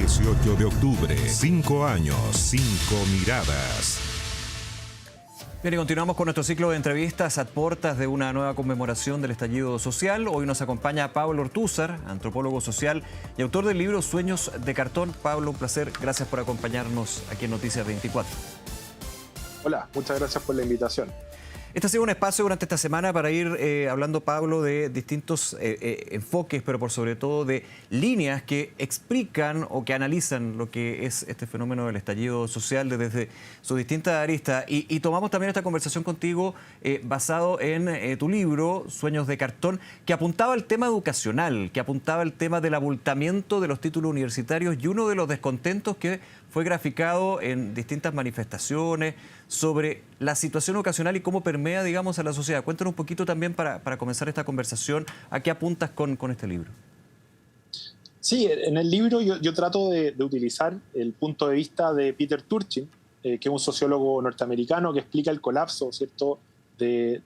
18 de octubre, 5 años, 5 miradas. Bien, y continuamos con nuestro ciclo de entrevistas a puertas de una nueva conmemoración del estallido social. Hoy nos acompaña Pablo Ortúzar, antropólogo social y autor del libro Sueños de Cartón. Pablo, un placer. Gracias por acompañarnos aquí en Noticias 24. Hola, muchas gracias por la invitación. Este ha sido un espacio durante esta semana para ir hablando, Pablo, de distintos enfoques, pero por sobre todo de líneas que explican o que analizan lo que es este fenómeno del estallido social desde sus distintas aristas. Y tomamos también esta conversación contigo basado en tu libro, Sueños de Cartón, que apuntaba al tema educacional, que apuntaba al tema del abultamiento de los títulos universitarios y uno de los descontentos que fue graficado en distintas manifestaciones sobre la situación educacional y cómo permea, digamos, a la sociedad. Cuéntanos un poquito también para comenzar esta conversación, ¿a qué apuntas con este libro? Sí, en el libro yo trato de utilizar el punto de vista de Peter Turchin, que es un sociólogo norteamericano que explica el colapso, ¿cierto?, el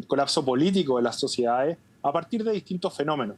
colapso político de las sociedades a partir de distintos fenómenos.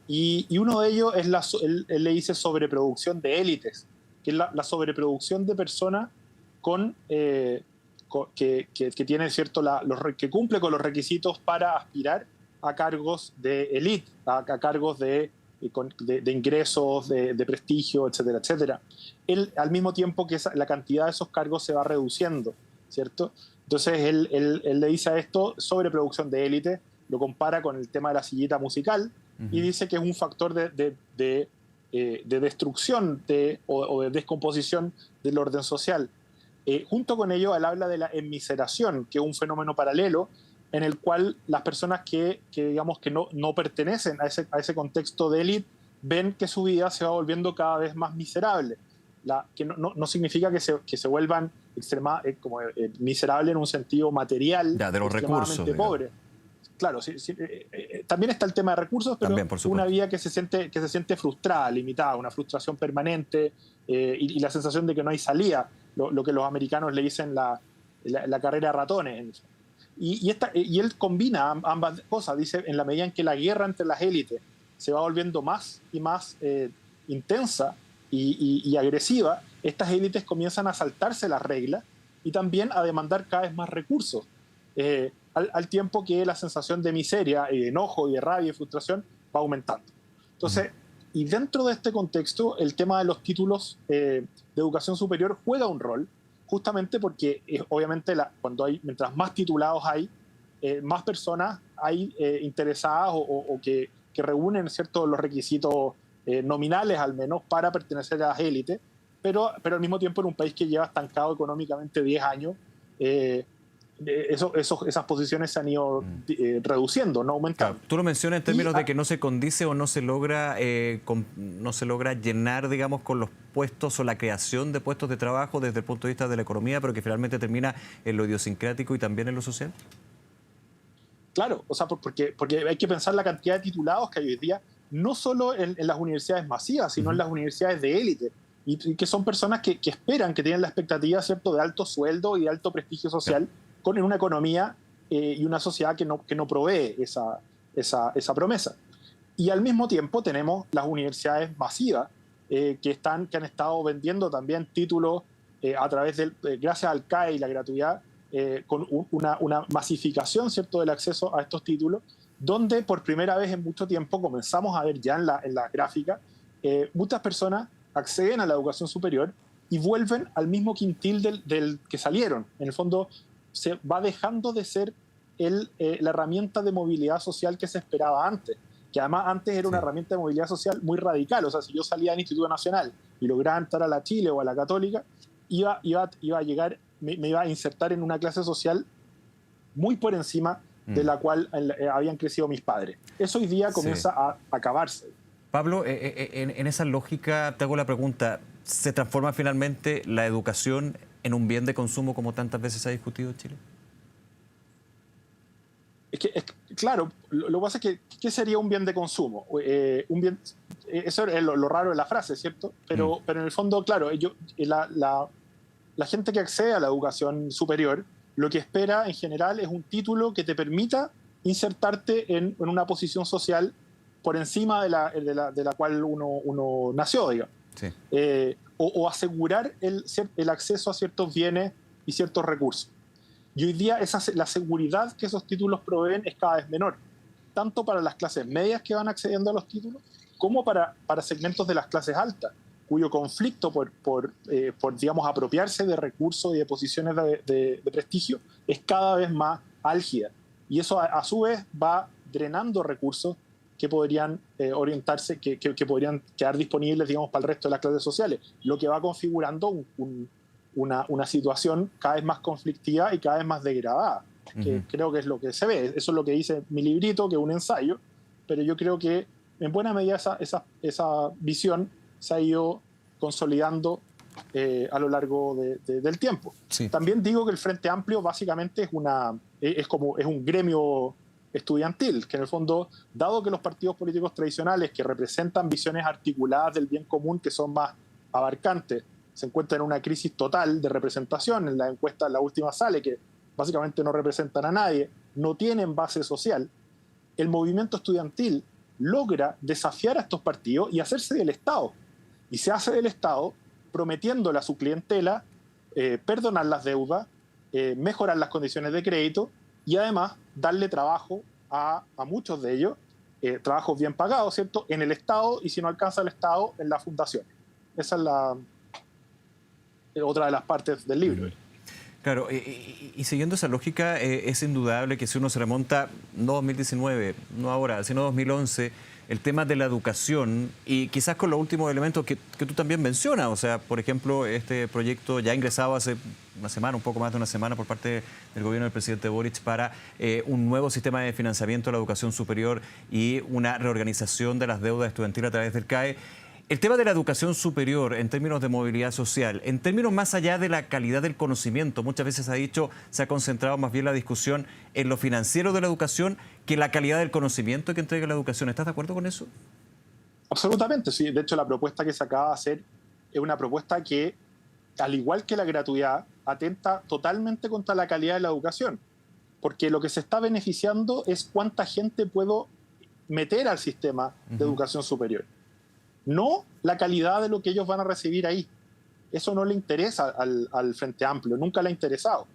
Y uno de ellos es él le dice sobreproducción de élites, que es la sobreproducción de personas que tienen, ¿cierto?, que cumple con los requisitos para aspirar a cargos de élite, a cargos de ingresos, de prestigio, etcétera, etcétera. Él, al mismo tiempo que la cantidad de esos cargos se va reduciendo, ¿cierto? Entonces él le dice a esto sobreproducción de élite, lo compara con el tema de la sillita musical y dice que es un factor de destrucción o de descomposición del orden social. Junto con ello, él habla de la enmiseración, que es un fenómeno paralelo en el cual las personas que digamos que no pertenecen a ese contexto de élite ven que su vida se va volviendo cada vez más miserable. Que no significa que se vuelvan miserables en un sentido material, de los recursos, pobres. Claro, también está el tema de recursos, pero también, una vida que se siente frustrada, limitada, una frustración permanente y la sensación de que no hay salida, lo que los americanos le dicen la carrera de ratones. Y él combina ambas cosas, dice, en la medida en que la guerra entre las élites se va volviendo más y más intensa y agresiva, estas élites comienzan a saltarse las reglas y también a demandar cada vez más recursos. Al tiempo que la sensación de miseria, y de enojo, y de rabia y frustración va aumentando. Entonces, y dentro de este contexto, el tema de los títulos de educación superior juega un rol, justamente porque obviamente mientras más titulados hay, más personas hay interesadas o que reúnen, ¿cierto?, los requisitos nominales al menos para pertenecer a las élites, pero al mismo tiempo en un país que lleva estancado económicamente 10 años, esas posiciones se han ido reduciendo, no aumentando. Claro, tú lo mencionas en términos de que no se condice o no se logra llenar, digamos, con los puestos o la creación de puestos de trabajo desde el punto de vista de la economía, pero que finalmente termina en lo idiosincrático y también en lo social. Claro, o sea, porque hay que pensar la cantidad de titulados que hay hoy día, no solo en las universidades masivas, sino en las universidades de élite, y que son personas que esperan, que tienen la expectativa, ¿cierto?, de alto sueldo y de alto prestigio social, en una economía y una sociedad que no provee esa promesa. Y al mismo tiempo tenemos las universidades masivas que han estado vendiendo también títulos a través gracias al CAE y la gratuidad, con una masificación, ¿cierto?, del acceso a estos títulos, donde por primera vez en mucho tiempo comenzamos a ver ya en la gráfica, muchas personas acceden a la educación superior y vuelven al mismo quintil del que salieron. En el fondo, se va dejando de ser la herramienta de movilidad social que se esperaba antes, que además antes era una herramienta de movilidad social muy radical. O sea, si yo salía del Instituto Nacional y lograba entrar a la Chile o a la Católica, iba a llegar, me iba a insertar en una clase social muy por encima de la cual habían crecido mis padres. Eso hoy día comienza a acabarse. Pablo, en esa lógica te hago la pregunta, ¿se transforma finalmente la educación en un bien de consumo como tantas veces se ha discutido en Chile? Claro, lo que pasa es que ¿qué sería un bien de consumo? Eso es lo raro de la frase, ¿cierto? Pero en el fondo, claro, la gente que accede a la educación superior lo que espera en general es un título que te permita insertarte en una posición social por encima de la cual uno nació, digamos. Sí. O asegurar el acceso a ciertos bienes y ciertos recursos. Y hoy día la seguridad que esos títulos proveen es cada vez menor, tanto para las clases medias que van accediendo a los títulos, como para segmentos de las clases altas, cuyo conflicto por digamos, apropiarse de recursos y de posiciones de prestigio es cada vez más álgida. Y eso, a su vez, va drenando recursos que podrían orientarse, que podrían quedar disponibles, digamos, para el resto de las clases sociales, lo que va configurando una situación cada vez más conflictiva y cada vez más degradada, que creo que es lo que se ve. Eso es lo que dice mi librito, que es un ensayo, pero yo creo que en buena medida esa visión se ha ido consolidando a lo largo del tiempo. Sí. También digo que el Frente Amplio básicamente es un gremio estudiantil, que en el fondo, dado que los partidos políticos tradicionales que representan visiones articuladas del bien común que son más abarcantes, se encuentran en una crisis total de representación. En la encuesta, la última sale que básicamente no representan a nadie, no tienen base social. El movimiento estudiantil logra desafiar a estos partidos y hacerse del Estado. Y se hace del Estado prometiéndole a su clientela perdonar las deudas, mejorar las condiciones de crédito y además darle trabajo a muchos de ellos, trabajos bien pagados, ¿cierto?, en el Estado, y si no alcanza el Estado, en la fundación. Esa es otra de las partes del libro. Claro, y siguiendo esa lógica, es indudable que si uno se remonta, no 2019, no ahora, sino 2011, el tema de la educación, y quizás con los últimos elementos que tú también mencionas, o sea, por ejemplo, este proyecto ya ingresado hace una semana, un poco más de una semana, por parte del gobierno del presidente Boric para un nuevo sistema de financiamiento de la educación superior y una reorganización de las deudas estudiantiles a través del CAE. El tema de la educación superior en términos de movilidad social, en términos más allá de la calidad del conocimiento, muchas veces se ha concentrado más bien la discusión en lo financiero de la educación que la calidad del conocimiento que entrega la educación. ¿Estás de acuerdo con eso? Absolutamente, sí. De hecho, la propuesta que se acaba de hacer es una propuesta que, al igual que la gratuidad, atenta totalmente contra la calidad de la educación, porque lo que se está beneficiando es cuánta gente puedo meter al sistema de educación superior. No la calidad de lo que ellos van a recibir ahí. Eso no le interesa al Frente Amplio, nunca le ha interesado,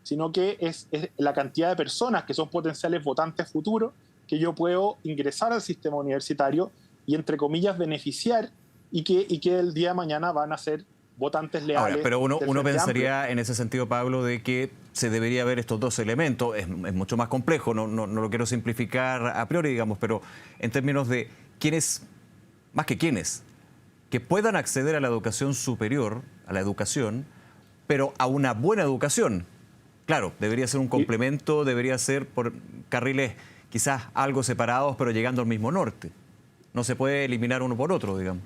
sino que es la cantidad de personas que son potenciales votantes futuros que yo puedo ingresar al sistema universitario y, entre comillas, beneficiar y que el día de mañana van a ser votantes leales. Ahora, pero uno pensaría Amplio. En ese sentido, Pablo, de que se debería ver estos dos elementos. Es mucho más complejo, no lo quiero simplificar a priori, digamos, pero en términos de quiénes, más que quiénes, que puedan acceder a la educación superior, a la educación, pero a una buena educación. Claro, debería ser un complemento, debería ser por carriles quizás algo separados, pero llegando al mismo norte. No se puede eliminar uno por otro, digamos.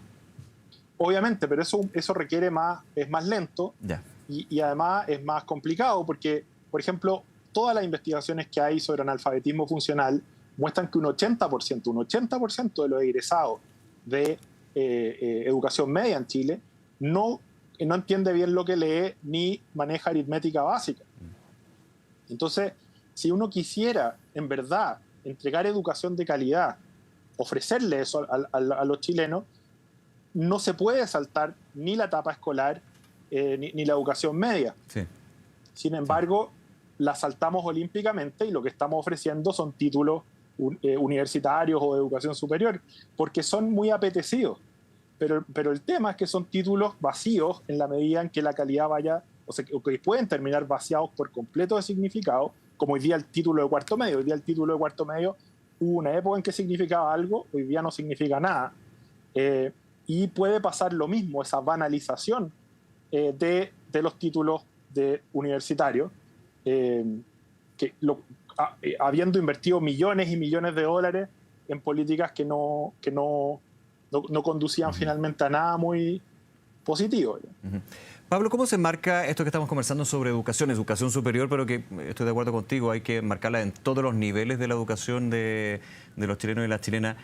Obviamente, pero eso requiere es más lento. Ya. Y además es más complicado porque, por ejemplo, todas las investigaciones que hay sobre analfabetismo funcional muestran que un 80% de los egresados de educación media en Chile no entiende bien lo que lee ni maneja aritmética básica. Entonces, si uno quisiera en verdad entregar educación de calidad, ofrecerle eso a los chilenos, no se puede saltar ni la etapa escolar ni la educación media. Sí. Sin embargo, la saltamos olímpicamente y lo que estamos ofreciendo son títulos universitarios o de educación superior, porque son muy apetecidos. Pero el tema es que son títulos vacíos en la medida en que la calidad vaya, o sea, que pueden terminar vaciados por completo de significado, como hoy día el título de cuarto medio. Hoy día el título de cuarto medio hubo una época en que significaba algo, hoy día no significa nada. Y puede pasar lo mismo, esa banalización de los títulos universitarios, habiendo invertido millones y millones de dólares en políticas que no conducían finalmente a nada muy positivo. Pablo, ¿cómo se enmarca esto que estamos conversando sobre educación superior, pero que estoy de acuerdo contigo, hay que marcarla en todos los niveles de la educación de los chilenos y las chilenas?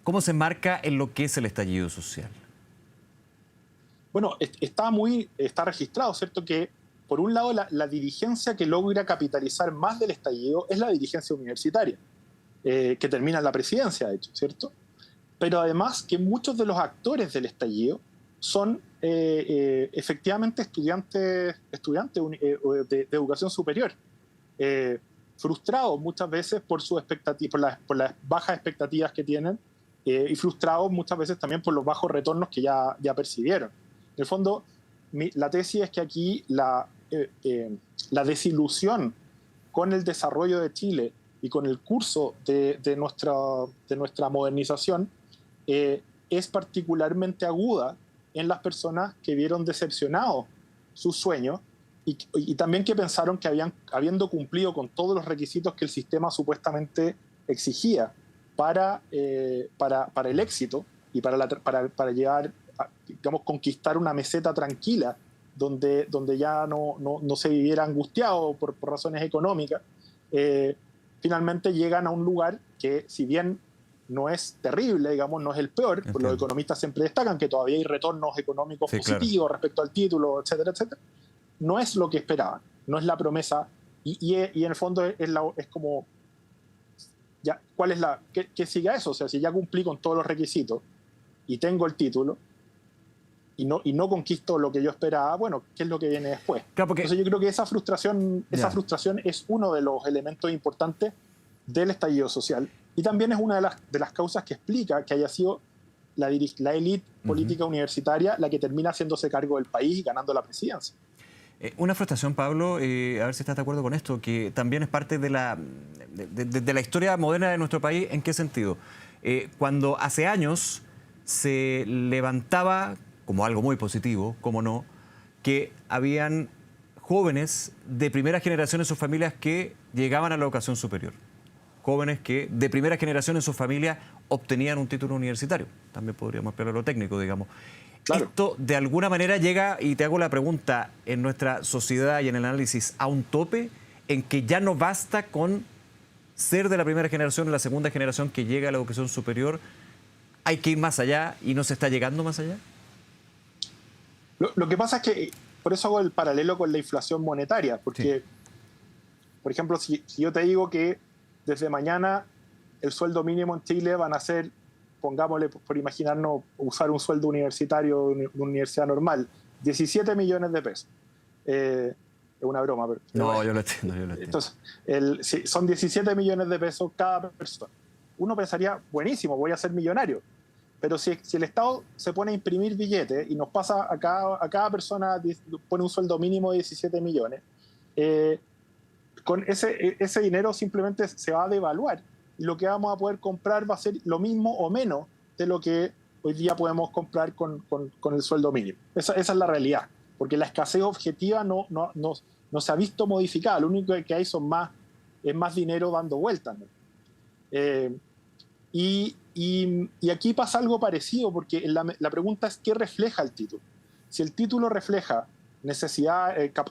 ¿Cómo se enmarca en lo que es el estallido social? Bueno, está registrado, ¿cierto?, que por un lado la dirigencia que logra capitalizar más del estallido es la dirigencia universitaria, que termina en la presidencia, de hecho, ¿cierto? pero además que muchos de los actores del estallido son efectivamente estudiantes de educación superior, frustrados muchas veces por por las bajas expectativas que tienen, y frustrados muchas veces también por los bajos retornos que ya percibieron. En el fondo, la tesis es que aquí la desilusión con el desarrollo de Chile y con el curso de nuestra modernización es particularmente aguda en las personas que vieron decepcionados sus sueños y también que pensaron que habiendo cumplido con todos los requisitos que el sistema supuestamente exigía para el éxito y para llegar a, digamos, conquistar una meseta tranquila donde ya no se viviera angustiado por razones económicas, finalmente llegan a un lugar que, si bien no es terrible, digamos, no es el peor, pues los economistas siempre destacan que todavía hay retornos económicos positivos respecto al título, etcétera, etcétera. No es lo que esperaban, no es la promesa, y en el fondo es como, ya, ¿cuál es qué sigue a eso? O sea, si ya cumplí con todos los requisitos y tengo el título y no conquisto lo que yo esperaba, bueno, ¿qué es lo que viene después? Claro, porque... Entonces yo creo que esa frustración es uno de los elementos importantes del estallido social, y también es una de las causas que explica que haya sido la élite política universitaria la que termina haciéndose cargo del país y ganando la presidencia. Una frustración, Pablo, a ver si estás de acuerdo con esto, que también es parte de la historia moderna de nuestro país. ¿En qué sentido? Cuando hace años se levantaba como algo muy positivo, como no, que habían jóvenes de primera generación en sus familias que llegaban a la educación superior. Jóvenes que de primera generación en sus familias obtenían un título universitario. También podríamos hablar lo técnico, digamos. Claro. Esto de alguna manera llega, y te hago la pregunta, en nuestra sociedad y en el análisis, a un tope en que ya no basta con ser de la primera generación o la segunda generación que llega a la educación superior. Hay que ir más allá y no se está llegando más allá. Lo que pasa es que, por eso hago el paralelo con la inflación monetaria, porque, por ejemplo, si yo te digo que desde mañana el sueldo mínimo en Chile van a ser, pongámosle por imaginarnos, usar un sueldo universitario de una universidad normal, 17 millones de pesos. Es una broma. Pero no, yo lo entiendo. Entonces, son 17 millones de pesos cada persona. Uno pensaría, buenísimo, voy a ser millonario. Pero si el Estado se pone a imprimir billetes y nos pasa a cada persona, pone un sueldo mínimo de 17 millones, con ese dinero simplemente se va a devaluar. Y lo que vamos a poder comprar va a ser lo mismo o menos de lo que hoy día podemos comprar con el sueldo mínimo. Esa es la realidad, porque la escasez objetiva no se ha visto modificada. Lo único que hay es más dinero dando vueltas, ¿no? Y aquí pasa algo parecido, porque la pregunta es ¿qué refleja el título? Si el título refleja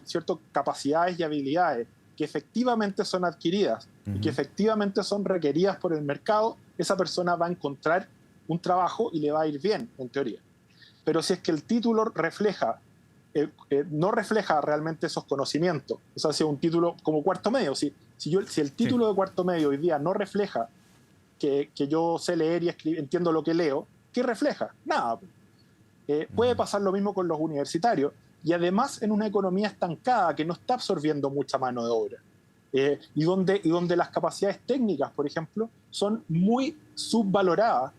ciertas capacidades y habilidades que efectivamente son adquiridas y que efectivamente son requeridas por el mercado, esa persona va a encontrar un trabajo y le va a ir bien, en teoría. Pero si es que el título no refleja realmente esos conocimientos, o sea, si es un título como cuarto medio, si el título de cuarto medio hoy día no refleja que yo sé leer y escribir, entiendo lo que leo, ¿qué refleja? Nada. Puede pasar lo mismo con los universitarios, y además en una economía estancada que no está absorbiendo mucha mano de obra, y donde las capacidades técnicas, por ejemplo, son muy subvaloradas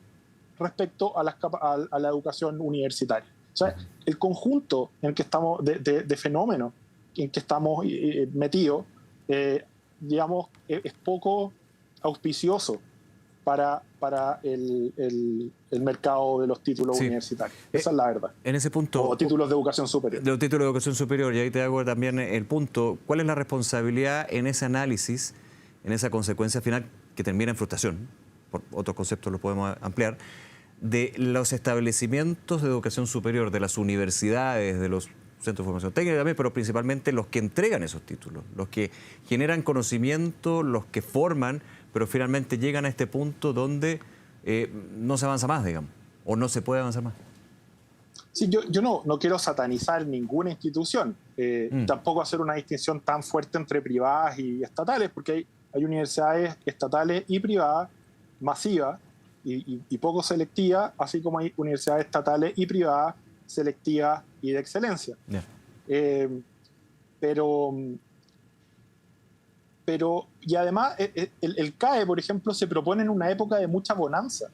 respecto a la educación universitaria. O sea, el conjunto en el que estamos de fenómenos en que estamos metidos, digamos, es poco auspicioso para el mercado de los títulos universitarios. Esa es la verdad. En ese punto... O títulos de educación superior. De títulos de educación superior, y ahí te hago también el punto. ¿Cuál es la responsabilidad en ese análisis, en esa consecuencia final que termina en frustración? Por otros conceptos los podemos ampliar, de los establecimientos de educación superior, de las universidades, de los centros de formación técnica también, pero principalmente los que entregan esos títulos, los que generan conocimiento, los que forman, pero finalmente llegan a este punto donde no se avanza más, digamos, o no se puede avanzar más. Sí, yo no quiero satanizar ninguna institución, tampoco hacer una distinción tan fuerte entre privadas y estatales, porque hay universidades estatales y privadas masivas y poco selectiva, así como hay universidades estatales y privadas selectivas y de excelencia. Yeah. Y además el CAE, por ejemplo, se propone en una época de mucha bonanza.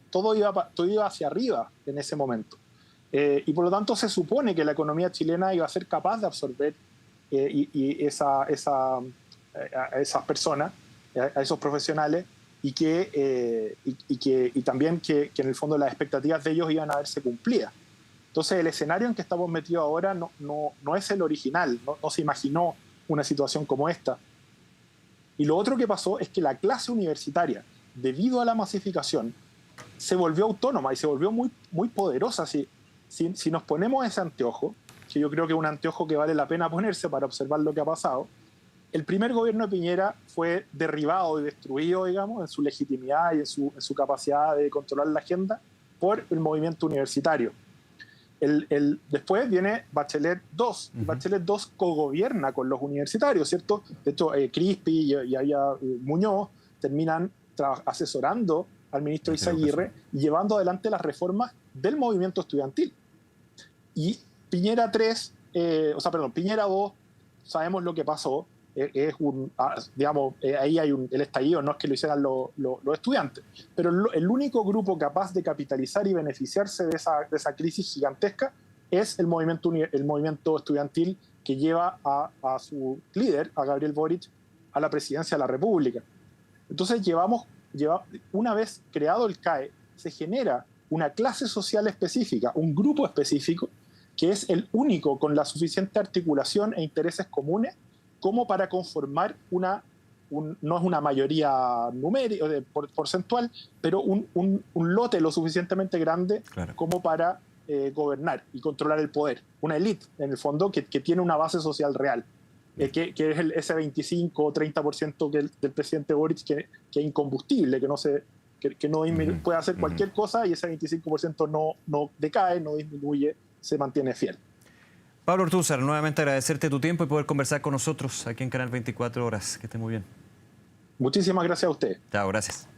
Todo iba hacia arriba en ese momento. Y por lo tanto se supone que la economía chilena iba a ser capaz de absorber a esas personas, a esos profesionales, y también que en el fondo las expectativas de ellos iban a verse cumplidas. Entonces el escenario en que estamos metidos ahora no es el original, no se imaginó una situación como esta. Y lo otro que pasó es que la clase universitaria, debido a la masificación, se volvió autónoma y se volvió muy, muy poderosa. Si nos ponemos ese anteojo, que yo creo que es un anteojo que vale la pena ponerse para observar lo que ha pasado, el primer gobierno de Piñera fue derribado y destruido, digamos, en su legitimidad y en su capacidad de controlar la agenda por el movimiento universitario. Después viene Bachelet II, y Bachelet II cogobierna con los universitarios, ¿cierto? De hecho, Crispi y Muñoz terminan asesorando al ministro Izaguirre y llevando adelante las reformas del movimiento estudiantil. Y Piñera II, sabemos lo que pasó, ahí hay el estallido, no es que lo hicieran los estudiantes, pero el único grupo capaz de capitalizar y beneficiarse de esa crisis gigantesca es el movimiento estudiantil que lleva a su líder, a Gabriel Boric, a la presidencia de la República. Entonces una vez creado el CAE, se genera una clase social específica, un grupo específico, que es el único con la suficiente articulación e intereses comunes como para conformar no es una mayoría numérica, porcentual, pero un lote lo suficientemente grande como para gobernar y controlar el poder. Una élite, en el fondo, que tiene una base social real, que es ese 25 o 30% del presidente Boric, que es incombustible, que no puede hacer cualquier cosa, y ese 25% no decae, no disminuye, se mantiene fiel. Pablo Ortúzar, nuevamente agradecerte tu tiempo y poder conversar con nosotros aquí en Canal 24 Horas. Que esté muy bien. Muchísimas gracias a usted. Chao, gracias.